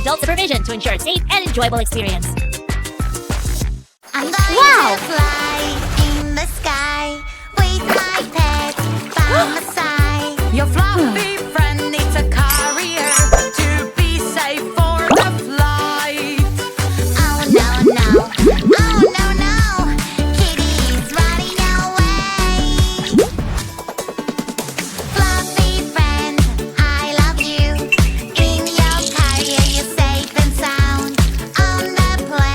adult supervision to ensure a safe and enjoyable experience. I'm going to fly in the sky with my pet by my side. Your fluffy friend needs a carrier to be safe for the flight. Oh no, no, oh no, no, Kitty's running away. Fluffy friend, I love you. In your carrier, you're safe and sound. On the plane.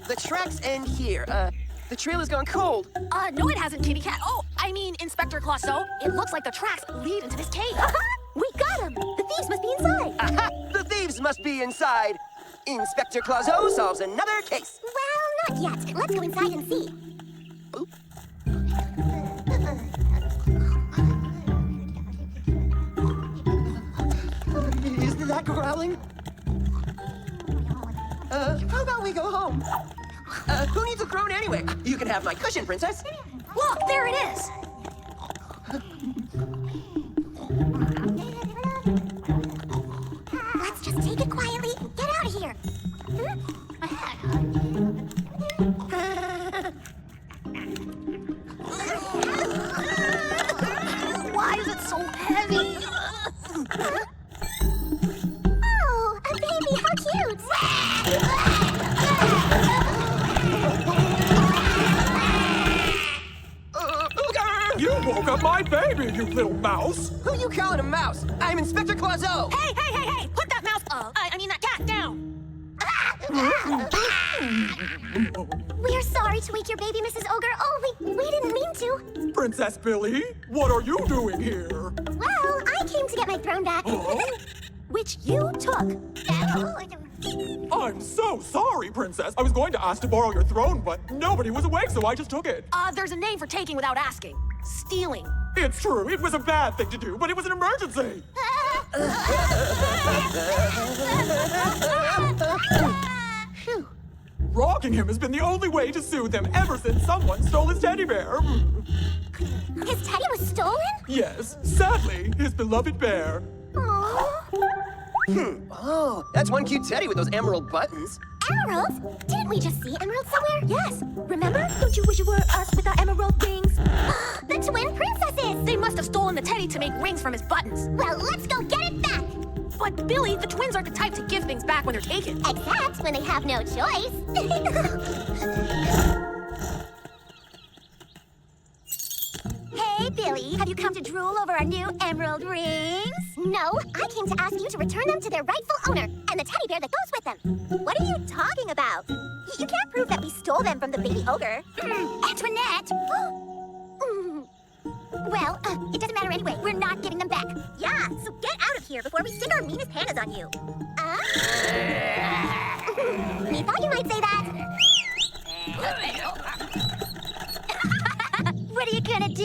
The tracks end here. The trail has gone cold. No, it hasn't, kitty cat. Oh, I mean, Inspector Clouseau. It looks like the tracks lead into this cave. We got him! The thieves must be inside! Aha! The thieves must be inside. Inspector Clouseau solves another case. Well, not yet. Let's go inside and see. Isn't that growling? How about we go home? Who needs a throne anyway? You can have my cushion, princess. Look, there it is. Let's just take it quietly. Get out of here. Why is it so heavy? Oh, a baby, how cute! You woke up my baby, you little mouse! Who you calling a mouse? I'm Inspector Clouseau. Hey, hey, hey, hey! Put that mouse, I mean that cat down. We're sorry to wake your baby, Mrs. Ogre. Oh, we didn't mean to. Princess Billy, what are you doing here? Well, I came to get my throne back. Which you took. I'm so sorry, Princess. I was going to ask to borrow your throne, but nobody was awake, so I just took it. There's a name for taking without asking. Stealing. It's true, it was a bad thing to do, but it was an emergency. Phew. Rocking him has been the only way to soothe him ever since someone stole his teddy bear. His teddy was stolen? Yes, sadly, his beloved bear. Aww. Oh, that's one cute teddy with those emerald buttons. Emeralds? Didn't we just see emeralds somewhere? Yes. Remember? Don't you wish you were us with our emerald wings? The twin princesses! They must have stolen the teddy to make rings from his buttons. Well, let's go get it back! But Billy, the twins aren't the type to give things back when they're taken. Except when they have no choice. Hey, Billy, have you come to drool over our new emerald rings? No, I came to ask you to return them to their rightful owner and the teddy bear that goes with them. What are you talking about? You can't prove that we stole them from the baby ogre. Antoinette! Well, it doesn't matter anyway. We're not giving them back. Yeah, so get out of here before we stick our meanest pandas on you. We thought you might say that. What are you gonna do?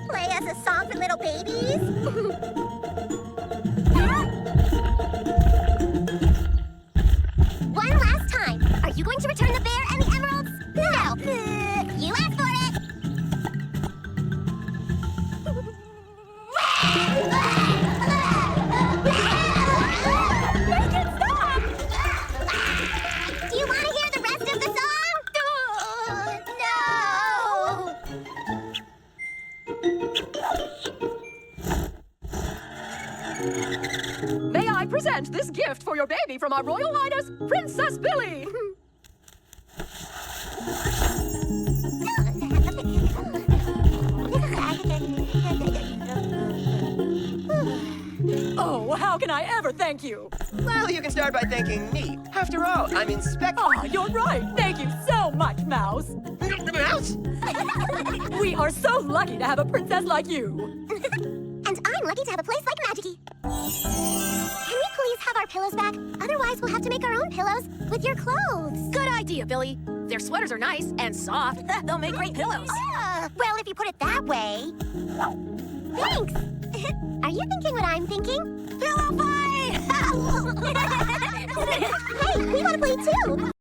Play us a song for little babies? One last time. Are you going to return the bear and the emeralds? No. You asked for it. Make it stop! Do you want to hear the rest of the song? No! May I present this gift for your baby from our Royal Highness, Princess Billy? Oh, how can I ever thank you? Well, you can start by thanking me. After all, I'm Inspector. Ah, you're right. Thank you so much, Mouse. Mouse? We are so lucky to have a princess like you. And I'm lucky to have a place like Magicy. Can we please have our pillows back? Otherwise, we'll have to make our own pillows with your clothes. Good idea, Billy. Their sweaters are nice and soft. They'll make great pillows. Well, if you put it that way. Thanks. Are you thinking what I'm thinking? Pillow fight! Hey, we want to play too.